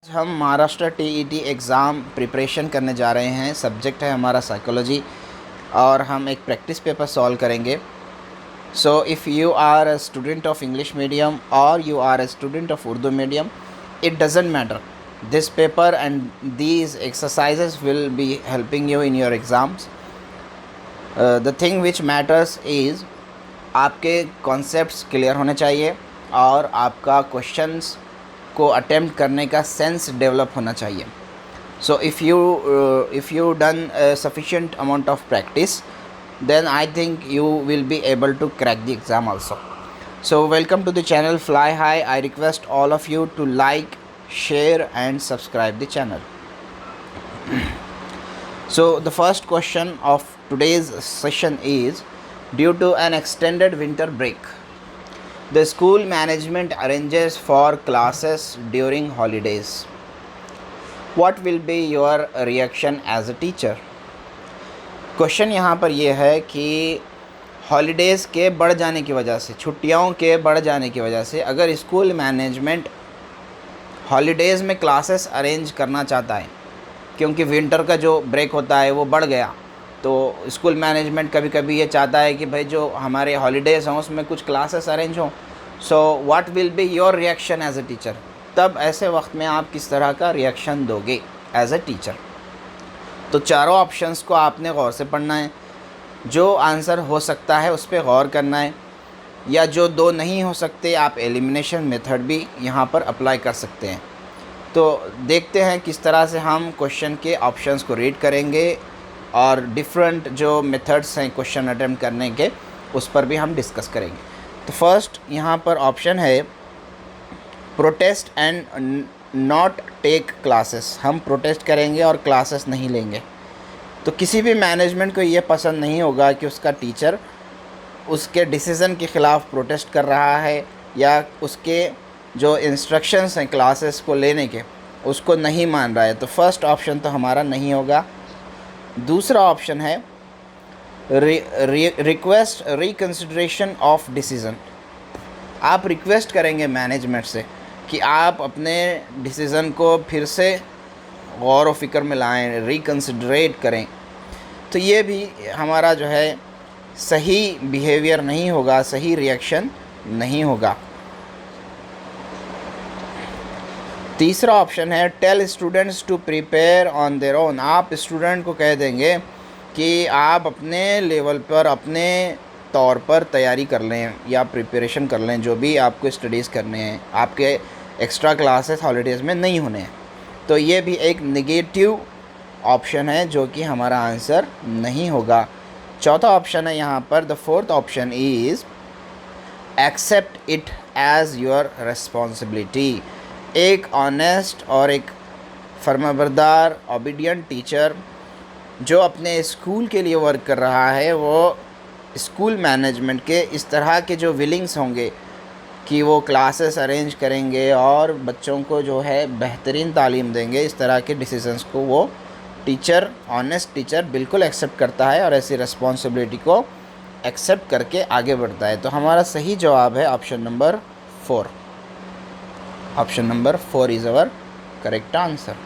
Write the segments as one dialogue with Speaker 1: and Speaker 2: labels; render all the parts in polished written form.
Speaker 1: आज हम Maharashtra TET exam preparation करने जा रहे हैं। सब्जेक्ट है हमारा साइकोलॉजी और हम एक प्रैक्टिस पेपर सॉल्व करेंगे। So if you are a student of English medium और you are a student of Urdu medium, it doesn't matter. This paper and these exercises will be helping you in your exams. The thing which matters is आपके concepts clear होने चाहिए और आपका questions को attempt करने का sense develop होना चाहिए. So if you done a sufficient amount of practice, then I think you will be able to crack the exam also. So welcome to the channel Fly High. I request all of you to like, share and subscribe the channel. So the first question of today's session is, due to an extended winter break, the school management arranges for classes during holidays. What will be your reaction as a teacher? Question यहाँ पर यह है कि holidays के बढ़ जाने की वजह से, छुट्टियों के बढ़ जाने की वजह से अगर स्कूल मैनेजमेंट हॉलीडेज़ में क्लासेस अरेंज करना चाहता है, क्योंकि विंटर का जो ब्रेक होता है वो बढ़ गया, तो स्कूल मैनेजमेंट कभी कभी ये चाहता है कि भाई जो हमारे हॉलीडेज़ हों उसमें कुछ क्लासेस अरेंज हों. So what will be your reaction as a teacher? तब ऐसे वक्त में आप किस तरह का रिएक्शन दोगे एज अ टीचर? तो चारों ऑप्शंस को आपने गौर से पढ़ना है. जो आंसर हो सकता है उस पर गौर करना है, या जो दो नहीं हो सकते आप एलिमिनेशन मेथड भी यहाँ पर अप्लाई कर सकते हैं. तो देखते हैं किस तरह से हम क्वेश्चन के ऑप्शंस को रीड करेंगे और डिफरेंट जो मेथड्स हैं क्वेश्चन अटेम्प्ट करने के उस पर भी हम डिस्कस करेंगे. तो फर्स्ट यहाँ पर ऑप्शन है protest and not take classes. हम प्रोटेस्ट करेंगे और क्लासेस नहीं लेंगे. तो किसी भी मैनेजमेंट को ये पसंद नहीं होगा कि उसका टीचर उसके डिसीज़न के ख़िलाफ़ प्रोटेस्ट कर रहा है या उसके जो इंस्ट्रक्शंस हैं क्लासेस को लेने के उसको नहीं मान रहा है. तो फर्स्ट ऑप्शन तो हमारा नहीं होगा. दूसरा ऑप्शन है रिक्वेस्ट रिकन्सिडरेशन ऑफ डिसीज़न. आप रिक्वेस्ट करेंगे मैनेजमेंट से कि आप अपने डिसीज़न को फिर से गौर व फिक्र में लाएँ, रिकन्सिडरेट करें. तो ये भी हमारा जो है सही बिहेवियर नहीं होगा, सही रिएक्शन नहीं होगा. तीसरा ऑप्शन है tell students to prepare on their own. आप स्टूडेंट को कह देंगे कि आप अपने लेवल पर, अपने तौर पर तैयारी कर लें या प्रिपरेशन कर लें, जो भी आपको स्टडीज़ करने हैं. आपके एक्स्ट्रा क्लासेस हॉलीडेज़ में नहीं होने हैं. तो ये भी एक नेगेटिव ऑप्शन है जो कि हमारा आंसर नहीं होगा. चौथा ऑप्शन है यहाँ पर, the fourth option is accept it as your responsibility. एक ऑनेस्ट और एक फर्माबरदार ओबीडियंट टीचर जो अपने स्कूल के लिए वर्क कर रहा है, वो स्कूल मैनेजमेंट के इस तरह के जो विलिंग्स होंगे कि वो क्लासेस अरेंज करेंगे और बच्चों को जो है बेहतरीन तालीम देंगे, इस तरह के डिसीजंस को वो टीचर, ऑनेस्ट टीचर बिल्कुल एक्सेप्ट करता है और ऐसी रिस्पॉन्सिबिलिटी को एक्सेप्ट करके आगे बढ़ता है. तो हमारा सही जवाब है option number 4. Option number 4 is our correct answer.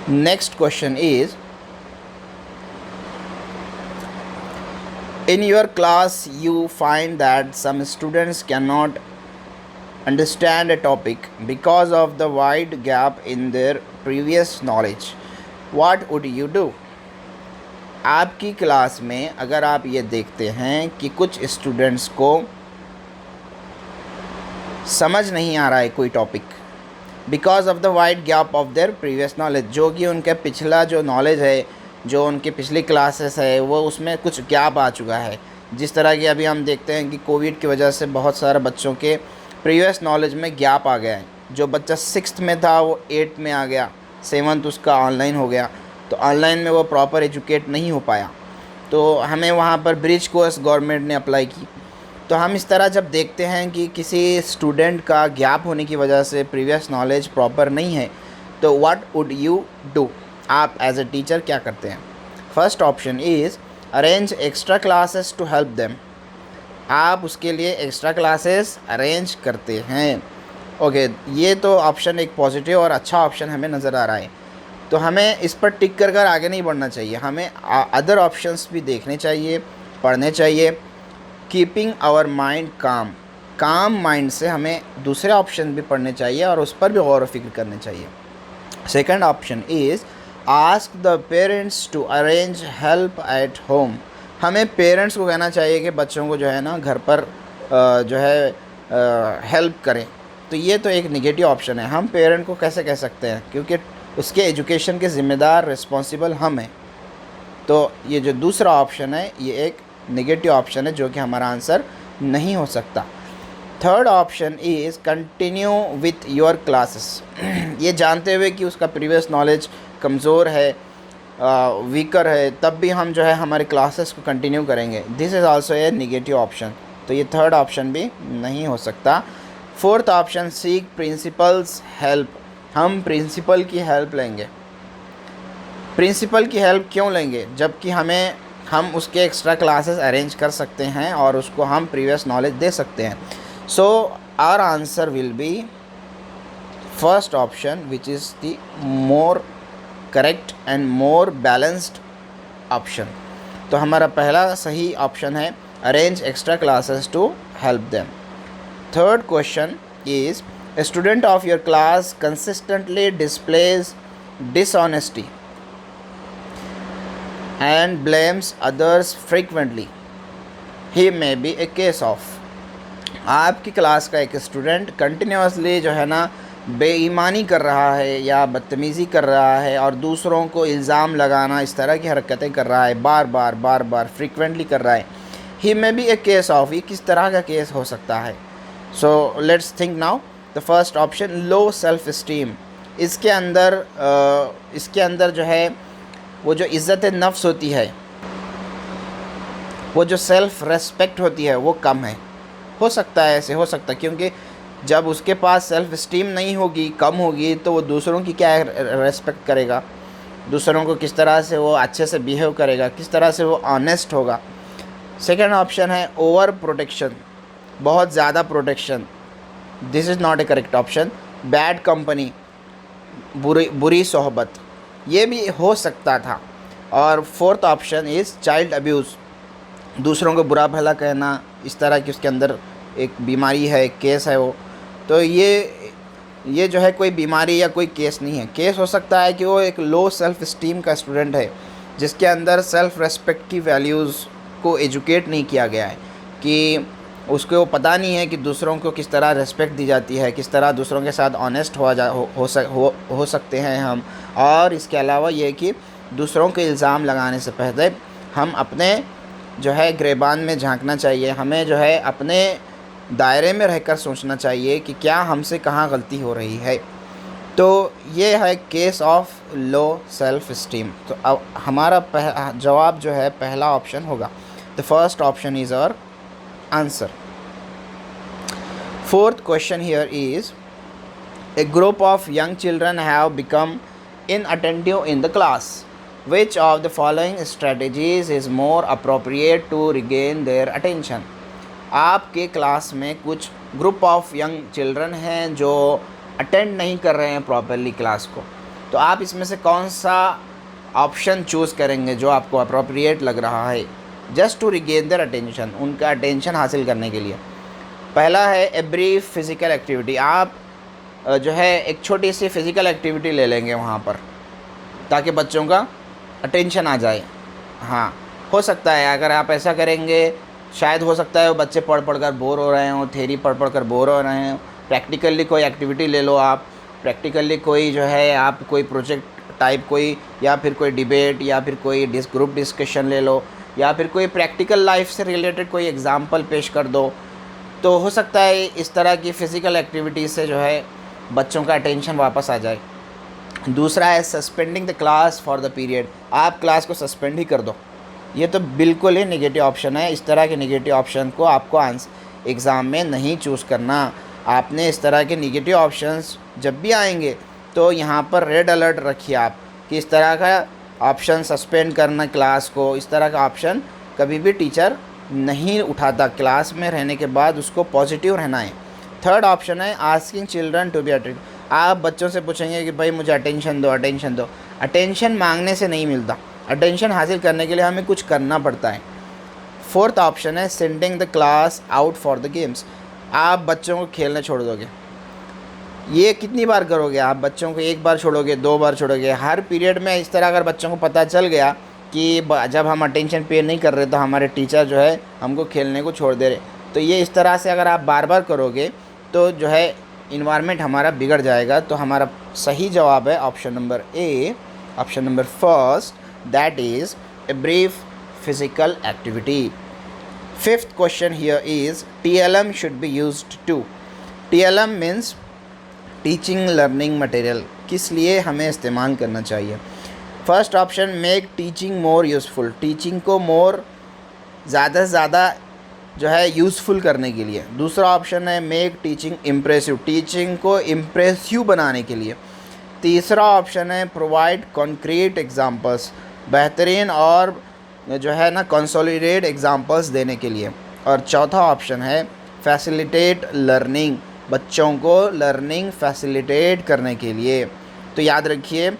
Speaker 1: Next question is, in your class you find that some students cannot understand a topic because of the wide gap in their previous knowledge. What would you do? आपकी class में अगर आप ये देखते हैं कि कुछ students को समझ नहीं आ रहा है कोई topic, because of the wide gap of their previous knowledge, जो कि उनका पिछला जो नॉलेज है, जो उनके पिछली क्लासेस है, वो उसमें कुछ गैप आ चुका है. जिस तरह की अभी हम देखते हैं कि कोविड की वजह से बहुत सारे बच्चों के प्रीवियस नॉलेज में गैप आ गया है. जो बच्चा 6th में था वो 8th में आ गया, 7th उसका ऑनलाइन हो गया, तो ऑनलाइन में वो प्रॉपर एजुकेट नहीं हो पाया. तो हमें वहाँ पर ब्रिज कोर्स गवर्नमेंट ने अप्लाई की. तो हम इस तरह जब देखते हैं कि किसी स्टूडेंट का गैप होने की वजह से प्रीवियस नॉलेज प्रॉपर नहीं है, तो व्हाट वुड यू डू? आप एज ए टीचर क्या करते हैं? First option is arrange extra classes to help them. आप उसके लिए एक्स्ट्रा क्लासेस अरेंज करते हैं. ओके, ये तो ऑप्शन एक पॉजिटिव और अच्छा ऑप्शन हमें नज़र आ रहा है, तो हमें इस पर टिक कर कर आगे नहीं बढ़ना चाहिए, हमें अदर ऑप्शंस भी देखने चाहिए, पढ़ने चाहिए। Keeping our mind calm mind से हमें दूसरे ऑप्शन भी पढ़ने चाहिए और उस पर भी गौर व फिक्र करनी चाहिए। Second option is ask the parents to arrange help at home. हमें पेरेंट्स को कहना चाहिए कि बच्चों को जो है ना घर पर जो है हेल्प करें। तो ये तो एक निगेटिव ऑप्शन है, हम पेरेंट को कैसे कह सकते हैं, क्योंकि उसके एजुकेशन के ज़िम्मेदार रिस्पॉन्सिबल हम हैं। तो ये जो दूसरा ऑप्शन है ये एक नेगेटिव ऑप्शन है जो कि हमारा आंसर नहीं हो सकता। Third option is continue with your classes. ये जानते हुए कि उसका प्रीवियस नॉलेज कमज़ोर है, वीकर है, तब भी हम जो है हमारे क्लासेस को कंटिन्यू करेंगे। This is also a negative option, तो ये थर्ड ऑप्शन भी नहीं हो सकता। Fourth option seek principles help. हम प्रिंसिपल की हेल्प लेंगे। प्रिंसिपल की हेल्प क्यों लेंगे, जबकि हम उसके एक्स्ट्रा क्लासेस अरेंज कर सकते हैं और उसको हम प्रीवियस नॉलेज दे सकते हैं। So our answer will be first option which is the more correct and more balanced option. तो हमारा पहला सही ऑप्शन है arrange extra classes to help them. Third question is a student of your class consistently displays dishonesty and blames others frequently. He may be a case of। आपकी class का एक student continuously जो है ना बेईमानी कर रहा है या बदतमीज़ी कर रहा है और दूसरों को इल्ज़ाम लगाना, इस तरह की हरकतें कर रहा है, बार बार फ्रीक्वेंटली कर रहा है। He may be a case of, ये किस तरह का केस हो सकता है। So let's think now. The first option low self esteem. इसके अंदर जो है वो जो इज़्ज़त नफ्स होती है, वो जो सेल्फ़ रेस्पेक्ट होती है वो कम है। हो सकता है, ऐसे हो सकता है, क्योंकि जब उसके पास सेल्फ़ इस्टीम नहीं होगी, कम होगी, तो वो दूसरों की क्या रेस्पेक्ट करेगा, दूसरों को किस तरह से वो अच्छे से बिहेव करेगा, किस तरह से वो ऑनेस्ट होगा। सेकेंड ऑप्शन है ओवर प्रोटेक्शन, बहुत ज़्यादा protection. This is not A correct option. Bad company, बुरी सोहबत, ये भी हो सकता था। और fourth option is child abuse, दूसरों को बुरा भला कहना, इस तरह की उसके अंदर एक बीमारी है, एक केस है वो। तो ये जो है कोई बीमारी या कोई केस नहीं है। केस हो सकता है कि वो एक लो सेल्फ़ इस्टीम का स्टूडेंट है, जिसके अंदर सेल्फ़ रेस्पेक्ट की वैल्यूज़ को एजुकेट नहीं किया गया है, कि उसको पता नहीं है कि दूसरों को किस तरह रेस्पेक्ट दी जाती है, किस तरह दूसरों के साथ ऑनेस्ट हो सकते हैं हम। और इसके अलावा ये कि दूसरों के इल्ज़ाम लगाने से पहले हम अपने जो है गिरेबान में झांकना चाहिए, हमें जो है अपने दायरे में रहकर सोचना चाहिए कि क्या हमसे कहाँ गलती हो रही है। तो ये है case of low self esteem. तो अब हमारा जवाब जो है पहला ऑप्शन होगा। The first option is our answer. Fourth question here is a group of young children have become inattentive in the class. Which of the following strategies is more appropriate to regain their attention? आपके class में कुछ group of young children हैं जो attend नहीं कर रहे हैं properly class को, तो आप इसमें से कौन सा ऑप्शन चूज़ करेंगे जो आपको अप्रोप्रिएट लग रहा है just to regain their attention, उनका अटेंशन हासिल करने के लिए? पहला है ए ब्रीफ फिज़िकल एक्टिविटी। आप जो है एक छोटी सी फिज़िकल एक्टिविटी ले लेंगे वहाँ पर, ताकि बच्चों का अटेंशन आ जाए। हाँ, हो सकता है अगर आप ऐसा करेंगे, शायद हो सकता है वो बच्चे पढ़ कर बोर हो रहे हों, थ्योरी पढ़ कर बोर हो रहे हैं। प्रैक्टिकली कोई एक्टिविटी ले लो आप, प्रैक्टिकली कोई जो है आप कोई प्रोजेक्ट टाइप कोई, या फिर कोई डिबेट, या फिर कोई ग्रुप डिस्कशन ले लो, या फिर कोई प्रैक्टिकल लाइफ से रिलेटेड कोई एग्ज़ाम्पल पेश कर दो। तो हो सकता है इस तरह की फ़िज़िकल एक्टिविटी से जो है बच्चों का अटेंशन वापस आ जाए। दूसरा है suspending the class for the period. आप क्लास को सस्पेंड ही कर दो। ये तो बिल्कुल ही नेगेटिव ऑप्शन है। इस तरह के नेगेटिव ऑप्शन को आपको एग्ज़ाम में नहीं चूज़ करना। आपने इस तरह के नेगेटिव ऑप्शंस जब भी आएंगे तो यहाँ पर रेड अलर्ट रखिए आप कि इस तरह का ऑप्शन, सस्पेंड करना क्लास को, इस तरह का ऑप्शन कभी भी टीचर नहीं उठाता। क्लास में रहने के बाद उसको पॉजिटिव रहना है। थर्ड ऑप्शन है asking children to be attend. आप बच्चों से पूछेंगे कि भाई मुझे अटेंशन दो, अटेंशन दो। अटेंशन मांगने से नहीं मिलता, अटेंशन हासिल करने के लिए हमें कुछ करना पड़ता है। फोर्थ ऑप्शन है sending the class out for the games. आप बच्चों को खेलने छोड़ दोगे। ये कितनी बार करोगे आप? बच्चों को एक बार छोड़ोगे, 2 बार छोड़ोगे, हर पीरियड में इस तरह अगर बच्चों को पता चल गया कि जब हम अटेंशन पे नहीं कर रहे तो हमारे टीचर जो है हमको खेलने को छोड़ दे रहे, तो ये इस तरह से अगर आप बार बार करोगे तो जो है इन्वायरमेंट हमारा बिगड़ जाएगा। तो हमारा सही जवाब है option number A, option number first, that is a brief physical activity. Fifth question here is TLM should be used to. TLM means teaching learning material, किस लिए हमें इस्तेमाल करना चाहिए? First option make teaching more useful, teaching को more ज़्यादा से ज़्यादा जो है यूज़फुल करने के लिए। दूसरा ऑप्शन है मेक टीचिंग इम्प्रेसिव, टीचिंग को इम्प्रेसिव बनाने के लिए। तीसरा ऑप्शन है प्रोवाइड कॉन्क्रीट एग्जांपल्स, बेहतरीन और जो है ना कंसोलिडेट एग्जांपल्स देने के लिए। और चौथा ऑप्शन है फैसिलिटेट लर्निंग, बच्चों को लर्निंग फैसिलिटेट करने के लिए। तो याद रखिए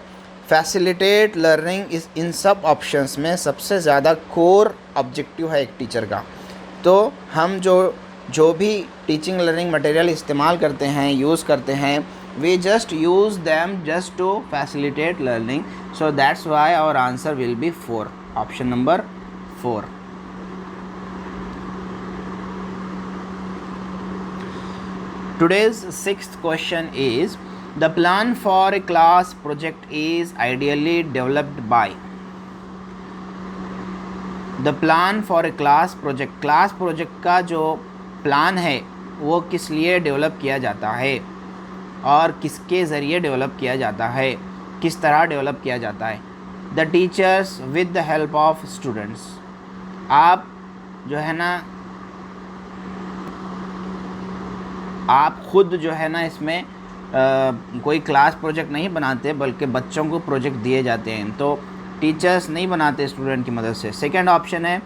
Speaker 1: फैसिलिटेट लर्निंग इस इन सब ऑप्शंस में सबसे ज़्यादा कोर ऑब्जेक्टिव है एक टीचर का। तो हम जो भी टीचिंग लर्निंग मटेरियल इस्तेमाल करते हैं, यूज़ करते हैं, we just use them just to facilitate learning. So that's why our answer will be 4, option number 4। Today's sixth question is the plan for a class project is ideally developed by। The plan for a class project का जो plan है वो किस लिए develop किया जाता है और किसके ज़रिए डेवलप किया जाता है, किस तरह डेवलप किया जाता है? The teachers with the help of students. आप जो है ना आप खुद जो है ना इसमें कोई क्लास प्रोजेक्ट नहीं बनाते बल्कि बच्चों को प्रोजेक्ट दिए जाते हैं, तो टीचर्स नहीं बनाते स्टूडेंट की मदद से। सेकंड ऑप्शन है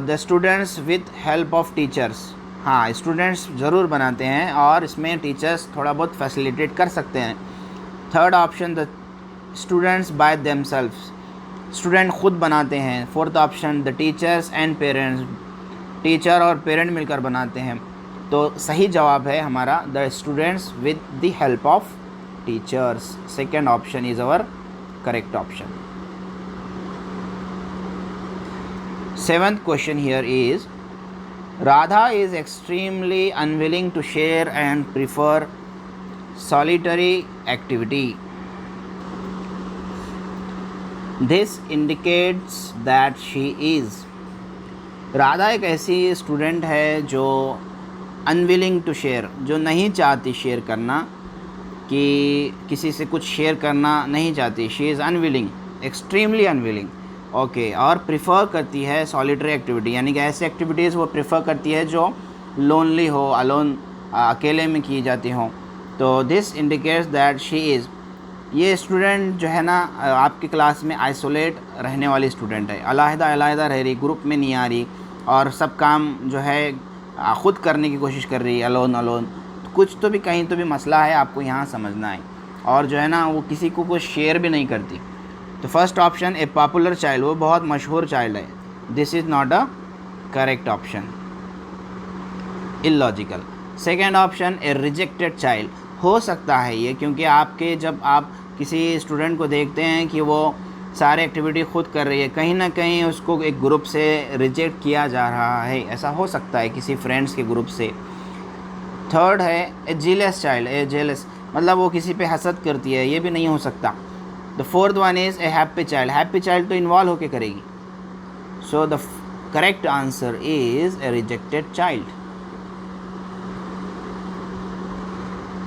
Speaker 1: the students with help of teachers. हाँ, स्टूडेंट्स ज़रूर बनाते हैं और इसमें टीचर्स थोड़ा बहुत फैसिलिटेट कर सकते हैं। Third option the students by themselves, student खुद बनाते हैं। Fourth option the teachers and parents, teacher और पेरेंट मिलकर बनाते हैं। तो सही जवाब है हमारा the students with the help of teachers. Second option is our correct option. Seventh question here is Radha is extremely unwilling to share and prefer solitary activity. This indicates that she is। Radha एक ऐसी student है जो unwilling to share, जो नहीं चाहती share करना, कि किसी से कुछ शेयर करना नहीं चाहती। She is unwilling, extremely unwilling. Okay, और प्रिफ़र करती है सॉलिटरी एक्टिविटी, यानी कि ऐसी एक्टिविटीज़ वो प्रिफ़र करती है जो लोनली हो, अलोन, अकेले में की जाती हों। तो this indicates that she is, ये स्टूडेंट जो है ना आपकी क्लास में आइसोलेट रहने वाली स्टूडेंट है, अलहदा अलहदा रह रही, ग्रुप में नहीं आ रही और सब काम जो है ख़ुद करने की कोशिश कर रही है, अलोन अलोन। कुछ तो भी कहीं तो भी मसला है, आपको यहाँ समझना है। और जो है ना वो किसी को कुछ शेयर भी नहीं करती। तो first option A popular child, वो बहुत मशहूर चाइल्ड है। This is not a correct option, illogical. Second option A rejected child, हो सकता है ये, क्योंकि आपके जब आप किसी स्टूडेंट को देखते हैं कि वो सारे एक्टिविटी खुद कर रही है, कहीं ना कहीं उसको एक ग्रुप से रिजेक्ट किया जा रहा है, ऐसा हो सकता है किसी फ्रेंड्स के ग्रुप से। थर्ड है ए जेलस चाइल्ड, ए जेलस मतलब वो किसी पे हसद करती है, ये भी नहीं हो सकता। The fourth one is a happy child, happy child तो इन्वॉल्व होके करेगी। So the correct answer is a rejected child.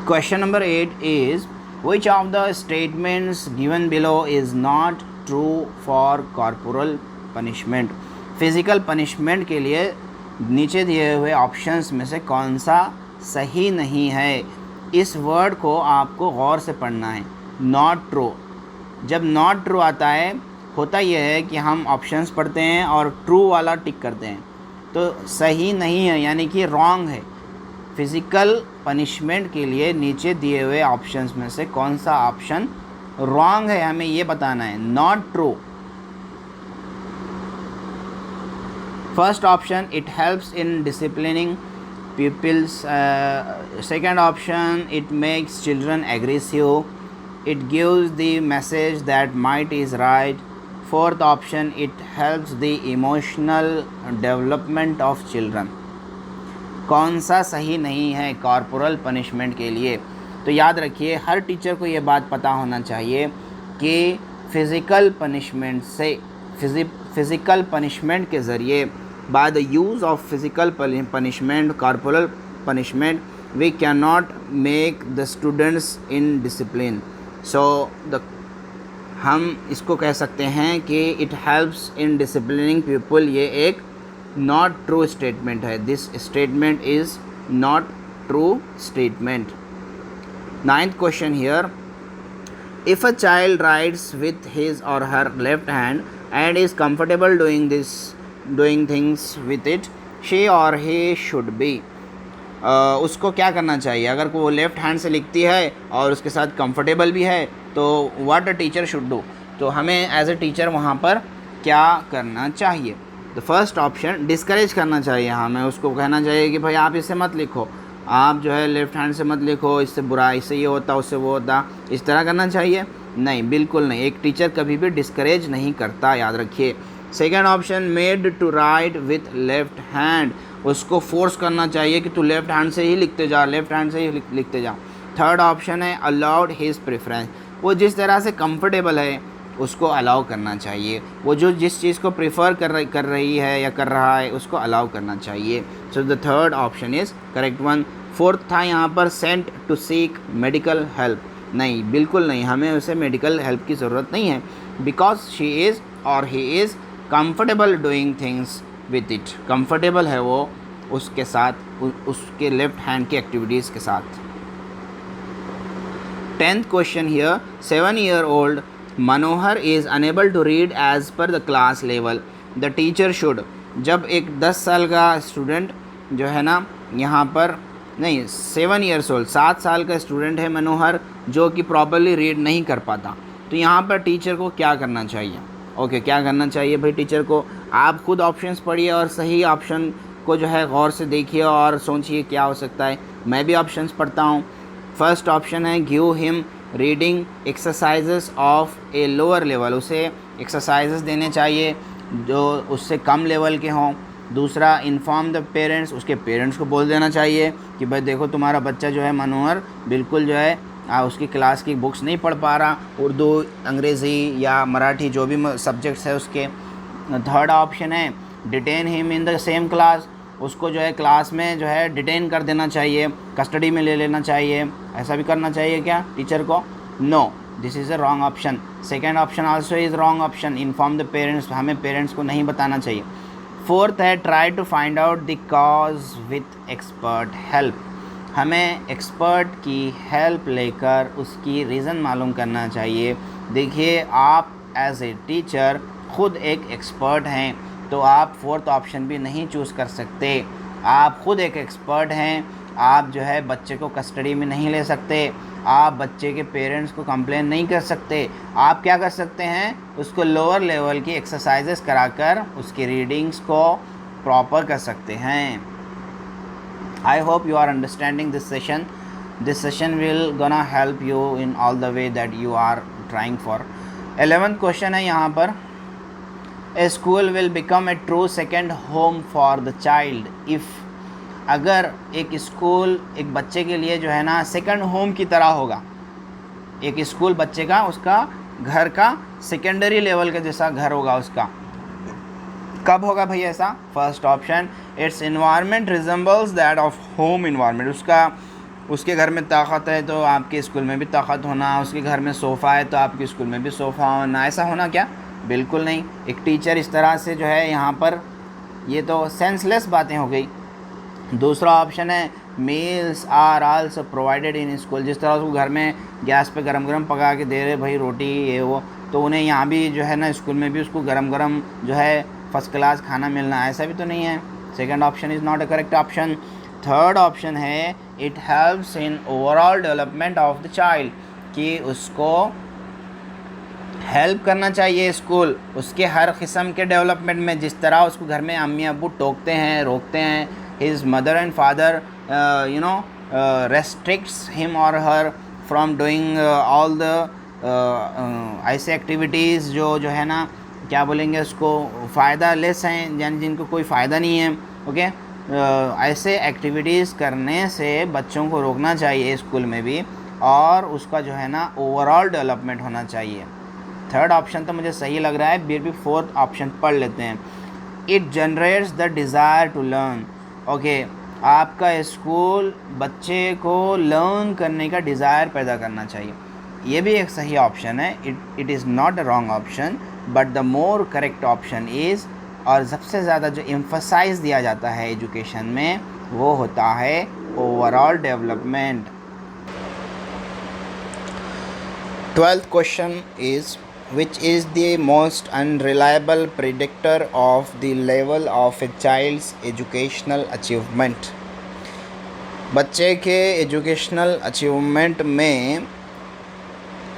Speaker 1: Question number 8 is which of the statements given below is not true for corporal punishment। Physical punishment के लिए नीचे दिए हुए options में से कौन सा सही नहीं है? इस वर्ड को आपको गौर से पढ़ना है। नॉट ट्रू, जब नॉट ट्रू आता है, होता यह है कि हम ऑप्शंस पढ़ते हैं और ट्रू वाला टिक करते हैं, तो सही नहीं है यानी कि रॉन्ग है। फिज़िकल पनिशमेंट के लिए नीचे दिए हुए ऑप्शंस में से कौन सा ऑप्शन रॉन्ग है, हमें ये बताना है, not true. First option, it helps in disciplining pupils. Second option, it makes children aggressive. It gives the message that might is right. Fourth option, it helps the emotional development of children. कौन सा सही नहीं है corporal punishment के लिए? तो याद रखिए, हर टीचर को ये बात पता होना चाहिए कि फ़िज़िकल पनिशमेंट से फ़िज़िकल पनिशमेंट के ज़रिए, by the use of physical punishment, corporal punishment, we cannot make the students in discipline. So हम इसको कह सकते हैं कि it helps in disciplining people, ये एक not true statement है. This statement is not true statement. Ninth question here, if a child writes with his or her left hand and is comfortable doing things with it, she or he should be, उसको क्या करना चाहिए? अगर वो left hand से लिखती है और उसके साथ कंफर्टेबल भी है तो what a teacher should do, तो हमें एज अ टीचर वहाँ पर क्या करना चाहिए? द फर्स्ट ऑप्शन, डिस्करेज करना चाहिए. हमें उसको कहना चाहिए कि भाई आप इससे मत लिखो, आप जो है लेफ़्ट हैंड से मत लिखो, इससे बुरा, इससे ये होता, उससे वो होता, इस तरह करना चाहिए? नहीं, बिल्कुल नहीं. एक टीचर कभी भी डिस्करेज नहीं करता, याद रखिए. Second option, made to write with left hand, उसको फोर्स करना चाहिए कि तू लेफ़्ट हैंड से ही लिखते जा, लेफ़्ट हैंड से ही लिखते जा. थर्ड ऑप्शन है, अलाउड हिज प्रेफरेंस, वो जिस तरह से कंफर्टेबल है उसको अलाउ करना चाहिए, वो जो जिस चीज़ को प्रेफर कर रही है या कर रहा है उसको अलाउ करना चाहिए. So the third option is correct one. Fourth था यहाँ पर, sent to seek medical help, नहीं, बिल्कुल नहीं, हमें उसे मेडिकल हेल्प की ज़रूरत नहीं है, बिकॉज शी इज़ और he is comfortable doing things with it, comfortable है वो उसके साथ, उसके लेफ्ट हैंड की एक्टिविटीज़ के साथ. 10th question here, 7-year-old Manohar is unable to read as per the class level. The teacher should, जब एक 10 साल का स्टूडेंट जो है ना, यहाँ पर नहीं, 7 years old, 7 साल का स्टूडेंट है मनोहर, जो कि प्रॉपरली रीड नहीं कर पाता, तो यहाँ पर टीचर को क्या करना चाहिए? ओके, क्या करना चाहिए भाई टीचर को? आप खुद ऑप्शंस पढ़िए और सही ऑप्शन को जो है गौर से देखिए और सोचिए क्या हो सकता है. मैं भी ऑप्शंस पढ़ता हूँ. फर्स्ट ऑप्शन है, give him reading exercises of a lower level, उसे एक्सरसाइजेस देने चाहिए जो उससे कम लेवल के हों. दूसरा, इन्फॉर्म द पेरेंट्स, उसके पेरेंट्स को बोल देना चाहिए कि भाई देखो तुम्हारा बच्चा जो है मनोहर बिल्कुल जो है उसकी क्लास की बुक्स नहीं पढ़ पा रहा, उर्दू, अंग्रेज़ी या मराठी जो भी सब्जेक्ट्स है उसके. थर्ड ऑप्शन है, detain him in the same class, उसको जो है क्लास में जो है डिटेन कर देना चाहिए, कस्टडी में ले लेना चाहिए. ऐसा भी करना चाहिए क्या टीचर को? No, this is a wrong option. Second option also is wrong option, inform the parents, हमें पेरेंट्स को नहीं बताना चाहिए. फोर्थ है, try to find out the cause with expert help, हमें एक्सपर्ट की हेल्प लेकर उसकी रीज़न मालूम करना चाहिए. देखिए, आप एज ए टीचर ख़ुद एक एक्सपर्ट हैं, तो आप फोर्थ ऑप्शन भी नहीं चूज़ कर सकते. आप ख़ुद एक एक्सपर्ट हैं, आप जो है बच्चे को कस्टडी में नहीं ले सकते, आप बच्चे के पेरेंट्स को कंप्लेन नहीं कर सकते. आप क्या कर सकते हैं? उसको लोअर लेवल की एक्सरसाइजेस कराकर उसकी रीडिंग्स को प्रॉपर कर सकते हैं. I hope you are understanding this session. This session will gonna help you in all the way that you are trying for. 11th question है यहाँ पर, A school will become a true second home for the child if, अगर एक school एक बच्चे के लिए जो है ना सेकंड होम की तरह होगा, एक स्कूल बच्चे का उसका घर का सेकेंडरी लेवल का जैसा घर होगा उसका, कब होगा भाई ऐसा? First option, it's environment resembles that of home environment, उसके घर में ताकत है तो आपके स्कूल में भी ताकत होना, उसके घर में सोफ़ा है तो आपके स्कूल में भी सोफ़ा होना, ऐसा होना क्या? बिल्कुल नहीं. एक टीचर इस तरह से जो है यहाँ पर, ये तो सेंसलेस बातें हो गई. दूसरा ऑप्शन है, meals are also provided in school, जिस तरह उसको घर में गैस पे गरम गरम पका के दे रहे भाई रोटी ये वो, तो उन्हें यहाँ भी जो है ना स्कूल में भी उसको गरम गरम जो है फर्स्ट क्लास खाना मिलना, ऐसा भी तो नहीं है. Second option is not a correct option. Third option है it helps in overall development of the child, कि उसको हेल्प करना चाहिए स्कूल उसके हर किस्म के डेवलपमेंट में। जिस तरह उसको घर में अम्मी अब्बू टोकते हैं, रोकते हैं, his mother and father you know restricts him और her from doing all the ऐसे एक्टिविटीज़ जो है ना, क्या बोलेंगे उसको, फ़ायदा लेस हैं, यानी जिनको कोई फ़ायदा नहीं है। ओके, ऐसे एक्टिविटीज़ करने से बच्चों को रोकना चाहिए स्कूल में भी, और उसका जो है ना ओवरऑल डेवलपमेंट होना चाहिए। थर्ड ऑप्शन तो मुझे सही लग रहा है, फिर भी फोर्थ ऑप्शन पढ़ लेते हैं। It generates the desire to learn. Okay, आपका स्कूल बच्चे को लर्न करने का डिज़ायर पैदा करना चाहिए, ये भी एक सही ऑप्शन है। It is not a wrong option, but the more correct option is, और सबसे ज़्यादा जो एम्फसाइज दिया जाता है एजुकेशन में वो होता है overall development. 12th question is, which is the most unreliable predictor of the level of a child's educational achievement? बच्चे के एजुकेशनल अचीवमेंट में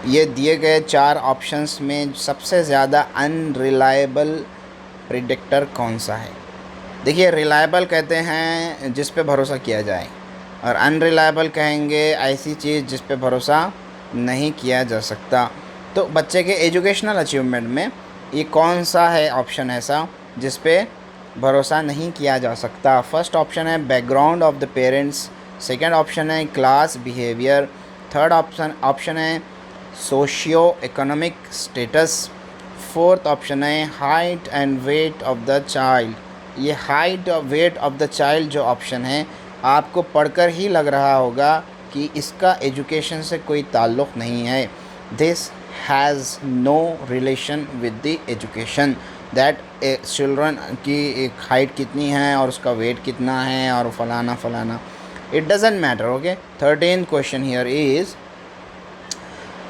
Speaker 1: ये दिए गए 4 ऑप्शंस में सबसे ज़्यादा अनरिलायबल प्रिडिक्टर कौन सा है? देखिए, रिलायबल कहते हैं जिस पे भरोसा किया जाए, और अनरिलायबल कहेंगे ऐसी चीज़ जिस पे भरोसा नहीं किया जा सकता। तो बच्चे के एजुकेशनल अचीवमेंट में ये कौन सा है ऑप्शन ऐसा जिस पे भरोसा नहीं किया जा सकता? फर्स्ट ऑप्शन है background of the parents, second option है क्लास बिहेवियर, थर्ड ऑप्शन है socio economic status, fourth option है height and weight of the child. ये हाइट और वेट ऑफ द चाइल्ड जो ऑप्शन है, आपको पढ़कर ही लग रहा होगा कि इसका एजुकेशन से कोई ताल्लुक़ नहीं है। This has no relation with the education, that children की एक हाइट कितनी है और उसका वेट कितना है और फलाना फलाना, it doesn't matter. Okay, 13th question here is,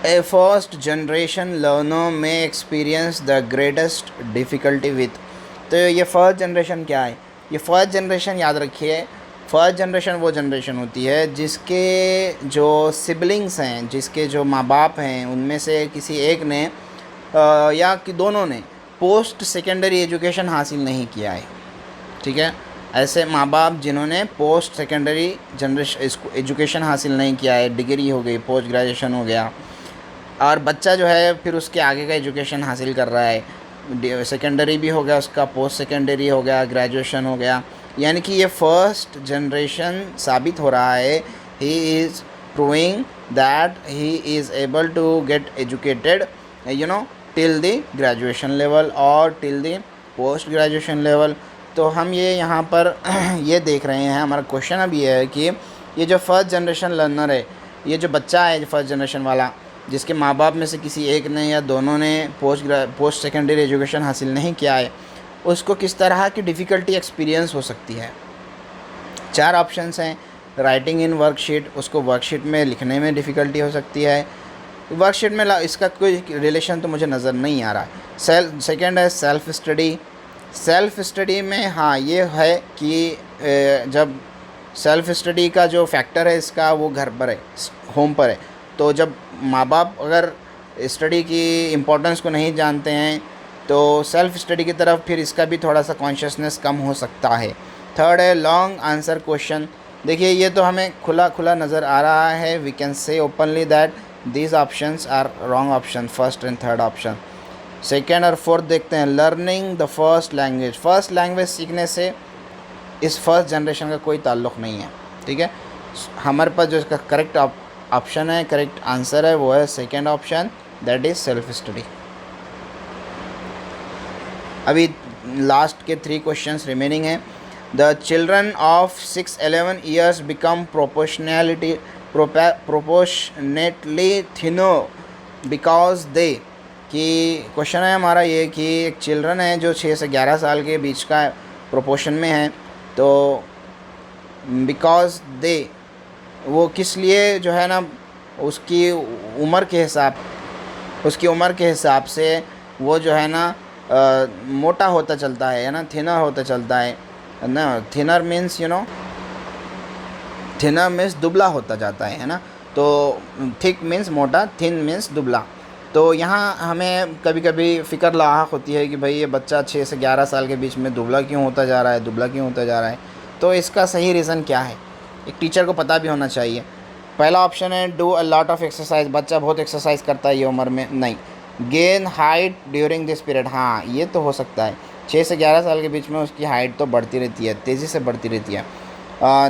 Speaker 1: a first generation learner may experience the greatest difficulty with. तो ये फर्स्ट जनरेशन क्या है? ये फर्स्ट जनरेशन याद रखिए, फर्स्ट जनरेशन वो जनरेशन होती है जिसके जो सिबलिंग्स हैं, जिसके जो माँ बाप हैं, उनमें से किसी एक ने या कि दोनों ने पोस्ट सेकेंडरी एजुकेशन हासिल नहीं किया है। ठीक है, ऐसे माँ बाप जिन्होंने पोस्ट सेकेंडरी जनरेशन एजुकेशन हासिल नहीं किया है, डिग्री हो गई, पोस्ट ग्रेजुएशन हो गया, और बच्चा जो है फिर उसके आगे का एजुकेशन हासिल कर रहा है, सेकेंडरी भी हो गया उसका, पोस्ट सेकेंडरी हो गया, ग्रेजुएशन हो गया, यानी कि ये फर्स्ट जनरेशन साबित हो रहा है, he is proving that he is able to get educated till the graduation level और till the post graduation level. तो हम ये यहाँ पर ये देख रहे हैं, हमारा क्वेश्चन अब ये है कि ये जो फर्स्ट जनरेशन लर्नर है, ये जो बच्चा है फर्स्ट जनरेशन वाला, जिसके माँ बाप में से किसी एक ने या दोनों ने पोस्ट सेकेंडरी एजुकेशन हासिल नहीं किया है, उसको किस तरह की डिफ़िकल्टी एक्सपीरियंस हो सकती है? 4 ऑप्शंस हैं। राइटिंग इन वर्कशीट, उसको वर्कशीट में लिखने में डिफ़िकल्टी हो सकती है। वर्कशीट में इसका कोई रिलेशन तो मुझे नज़र नहीं आ रहा है। सेकंड है सेल्फ़ स्टडी। सेल्फ़ स्टडी में हाँ ये है कि जब सेल्फ़ स्टडी का जो फैक्टर है इसका वो घर पर है, होम पर है, तो जब माँ बाप अगर स्टडी की इम्पोर्टेंस को नहीं जानते हैं तो सेल्फ़ स्टडी की तरफ फिर इसका भी थोड़ा सा कॉन्शियसनेस कम हो सकता है। थर्ड है लॉन्ग आंसर क्वेश्चन। देखिए, ये तो हमें खुला खुला नज़र आ रहा है, we can say openly that these options are wrong option, first and third option. Second और फोर्थ देखते हैं। Learning the first language, first language सीखने से इस फर्स्ट जनरेशन का कोई ताल्लुक़ नहीं है। ठीक है, हमारे पास जो इसका करेक्ट ऑप्शन है, करेक्ट आंसर है, वो है second option, that is self study. अभी लास्ट के 3 क्वेश्चंस रिमेनिंग हैं। The children of 6-11 years become proportionately thinner because they, कि क्वेश्चन है हमारा ये कि एक चिल्ड्रन है जो 6 से 11 साल के बीच का प्रोपोर्शन में है, तो बिकॉज दे वो किस लिए जो है ना उसकी उम्र के हिसाब से वो जो है ना मोटा होता चलता है ना, थिनर होता चलता है ना। थिनर मीन्स थिनर मीन्स दुबला होता जाता है ना। तो थिक मीन्स मोटा, थिन मीन्स दुबला। तो यहाँ हमें कभी कभी फ़िक्र लाहक होती है कि भाई ये बच्चा 6 से 11 साल के बीच में दुबला क्यों होता जा रहा है, दुबला क्यों होता जा रहा है। तो इसका सही रीज़न क्या है, एक टीचर को पता भी होना चाहिए। पहला ऑप्शन है do a lot of exercise, बच्चा बहुत एक्सरसाइज करता है ये उम्र में, नहीं। Gain height during this period, हाँ ये तो हो सकता है, 6 से 11 साल के बीच में उसकी हाइट तो बढ़ती रहती है, तेज़ी से बढ़ती रहती है।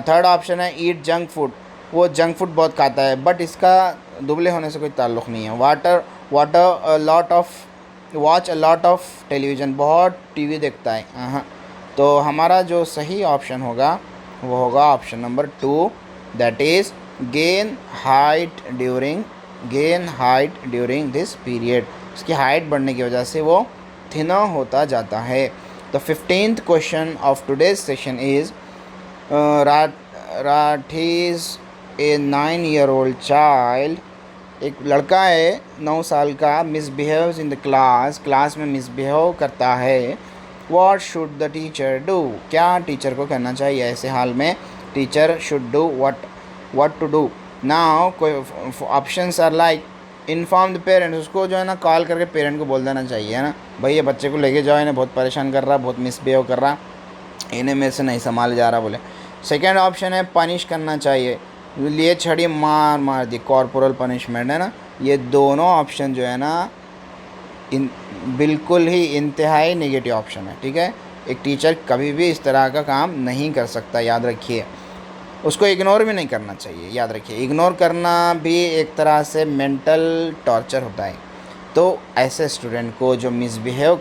Speaker 1: थर्ड ऑप्शन है ईट जंक फूड, वो जंक फूड बहुत खाता है, बट इसका दुबले होने से कोई ताल्लुक़ नहीं है। Watch a lot of television, बहुत टीवी देखता है, हाँ। तो हमारा जो सही ऑप्शन होगा वो होगा option number 2, that is gain height during this period. उसकी हाइट बढ़ने की वजह से वो थिनर होता जाता है। The 15th question of today's session is Rathi's a 9-year-old child, एक लड़का है 9 साल का, मिसबिहेव्स इन द क्लास में मिसबिहेव करता है। What should the teacher do, क्या टीचर को करना चाहिए ऐसे हाल में, teacher should do what to do. Now कोई options are like inform the parents, उसको जो है ना कॉल करके पेरेंट को बोल देना चाहिए, है ना, भाई ये बच्चे को लेके जाओ, इन्हें बहुत परेशान कर रहा, बहुत मिसबिहेव कर रहा, इन्हें मेरे से नहीं संभाल जा रहा बोले। सेकेंड ऑप्शन है पनिश करना चाहिए, लिए छड़ी मार दी, कॉर्पोरल पनिशमेंट, है ना। ये दोनों ऑप्शन जो है ना बिल्कुल ही इंतहाई नेगेटिव ऑप्शन है, ठीक है। एक टीचर कभी भी इस तरह का काम नहीं कर सकता, याद रखिए। उसको इग्नोर भी नहीं करना चाहिए, याद रखिए, इग्नोर करना भी एक तरह से मेंटल टॉर्चर होता है। तो ऐसे स्टूडेंट को जो मिसबिहेव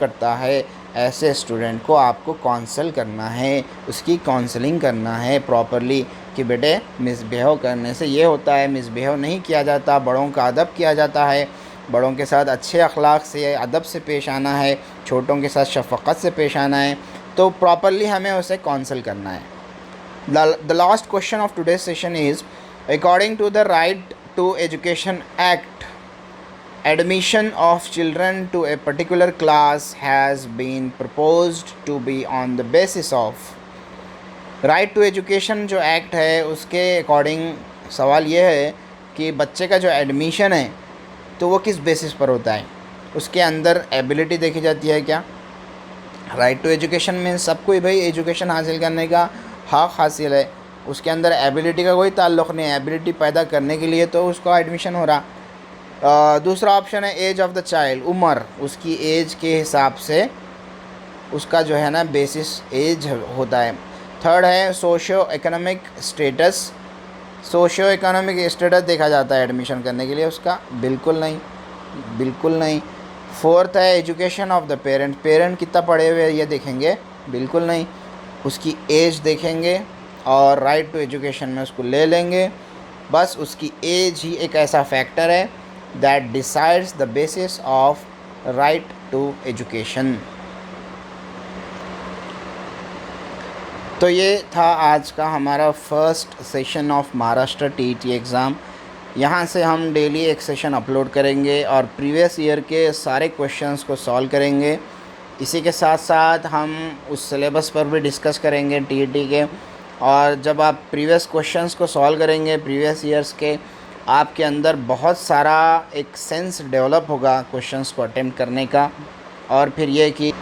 Speaker 1: करता है ऐसे स्टूडेंट को आपको काउंसल करना है, उसकी काउंसलिंग करना है प्रॉपरली कि बेटे मिसबिहेव करने से ये होता है, मिसबिहेव नहीं किया जाता, बड़ों का अदब किया जाता है, बड़ों के साथ अच्छे अखलाक से अदब से पेश आना है, छोटों के साथ शफ़क़त से पेश आना है। तो प्रॉपरली हमें उसे काउंसल करना है। The last question of today's session is according to the right to education act, admission of children to a particular class has been proposed to be on the basis of, right to education जो act है उसके according सवाल ये है कि बच्चे का जो एडमिशन है तो वो किस बेसिस पर होता है, उसके अंदर एबिलिटी देखी जाती है क्या। राइट टू एजुकेशन में सबको ही भाई एजुकेशन हासिल करने का हक़ हासिल है, उसके अंदर एबिलिटी का कोई ताल्लुक़ नहीं है, एबिलिटी पैदा करने के लिए तो उसका एडमिशन हो रहा। दूसरा ऑप्शन है एज ऑफ द चाइल्ड, उम्र, उसकी एज के हिसाब से उसका जो है ना बेसिस एज होता है। थर्ड है सोशियो इकोनॉमिक स्टेटस, देखा जाता है एडमिशन करने के लिए उसका, बिल्कुल नहीं। फोर्थ है एजुकेशन ऑफ द पेरेंट कितना पढ़े हुए ये देखेंगे, बिल्कुल नहीं, उसकी एज देखेंगे और राइट टू एजुकेशन में उसको ले लेंगे। बस उसकी एज ही एक ऐसा फैक्टर है that decides the basis of right to education। तो ये था आज का हमारा first session of Maharashtra TET exam. यहाँ से हम डेली एक सेशन अपलोड करेंगे और प्रीवियस ईयर के सारे क्वेश्चंस को सॉल्व करेंगे। इसी के साथ साथ हम उस सिलेबस पर भी डिस्कस करेंगे TET के, और जब आप प्रीवियस क्वेश्चंस को सॉल्व करेंगे प्रीवियस ईयर्स के, आपके अंदर बहुत सारा एक सेंस डेवलप होगा क्वेश्चंस को अटेम्प्ट करने का, और फिर ये कि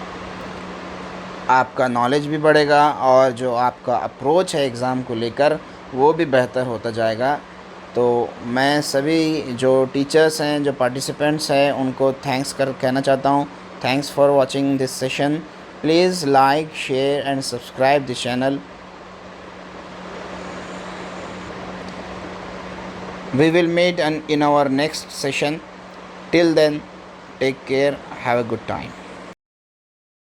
Speaker 1: आपका नॉलेज भी बढ़ेगा और जो आपका अप्रोच है एग्ज़ाम को लेकर वो भी बेहतर होता जाएगा। तो मैं सभी जो टीचर्स हैं, जो पार्टिसिपेंट्स हैं, उनको थैंक्स कहना चाहता हूँ। Thanks for watching this session. Please like, share and subscribe this channel. We will meet in our next session. Till then, take care. Have a good time.